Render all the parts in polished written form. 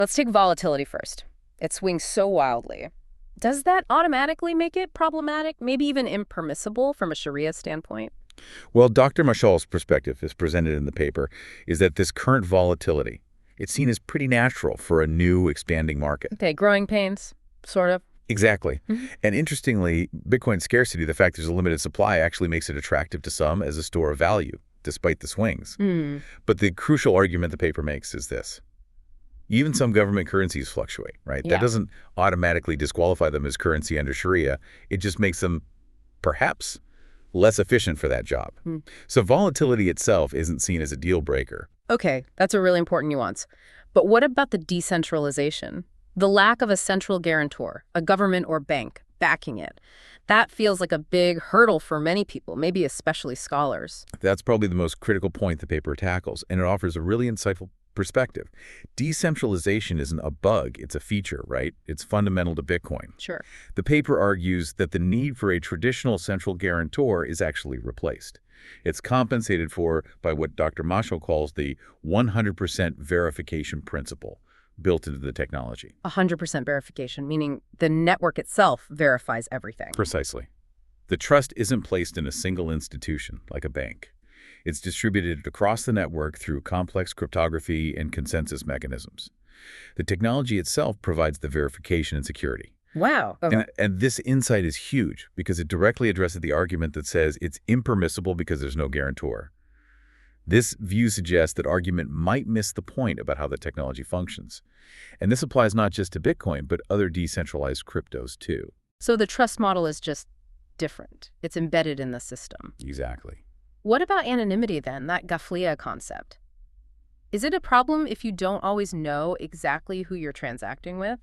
Let's take volatility first. It swings so wildly. Does that automatically make it problematic, maybe even impermissible from a Sharia standpoint? Well, Dr. Mashal's perspective, as presented in the paper, is that this current volatility, it's seen as pretty natural for a new, expanding market. Okay, growing pains, sort of. Exactly. Mhm. And interestingly, Bitcoin scarcity, the fact there's a limited supply, actually makes it attractive to some as a store of value, despite the swings. Hmm. But the crucial argument the paper makes is this. Even some government currencies fluctuate, right? That Yeah. doesn't automatically disqualify them as currency under Sharia. It just makes them, perhaps, less efficient for that job. Hmm. So volatility itself isn't seen as a deal breaker. Okay, that's a really important nuance. But what about the decentralization? The lack of a central guarantor, a government or bank, backing it. That feels like a big hurdle for many people, maybe especially scholars. That's probably the most critical point the paper tackles, and it offers a really insightful perspective. Decentralization isn't a bug, it's a feature, right? It's fundamental to Bitcoin. Sure. The paper argues that the need for a traditional central guarantor is actually replaced. It's compensated for by what Dr. Marshall calls the 100% verification principle built into the technology. 100% verification, meaning the network itself verifies everything. Precisely. The trust isn't placed in a single institution, like a bank. It's distributed across the network through complex cryptography and consensus mechanisms. The technology itself provides the verification and security. Wow. Okay. And this insight is huge because it directly addresses the argument that says it's impermissible because there's no guarantor. This view suggests that argument might miss the point about how the technology functions. And this applies not just to Bitcoin, but other decentralized cryptos too. So the trust model is just different. It's embedded in the system. Exactly. What about anonymity then, that Ghafliya concept? Is it a problem if you don't always know exactly who you're transacting with?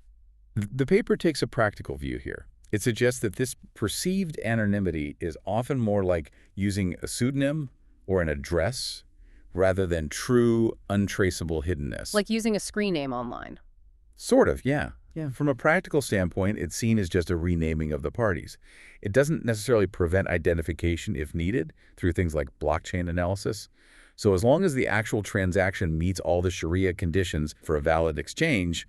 The paper takes a practical view here. It suggests that this perceived anonymity is often more like using a pseudonym or an address rather than true, untraceable hiddenness. Like using a screen name online. Sort of, yeah. From a practical standpoint, it's seen as just a renaming of the parties. It doesn't necessarily prevent identification if needed through things like blockchain analysis. So as long as the actual transaction meets all the Sharia conditions for a valid exchange,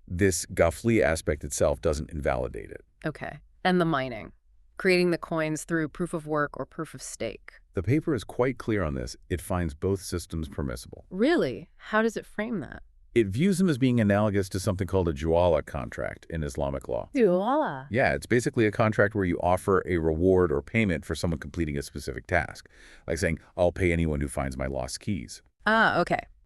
this Ghafli aspect itself doesn't invalidate it. Okay. And the mining. Creating the coins through proof of work or proof of stake. The paper is quite clear on this. It finds both systems permissible. Really? How does it frame that? It views them as being analogous to something called a juala contract in Islamic law. Voila. Yeah, it's basically a contract where you offer a reward or payment for someone completing a specific task. Like saying, I'll pay anyone who finds my lost keys. Ah, okay.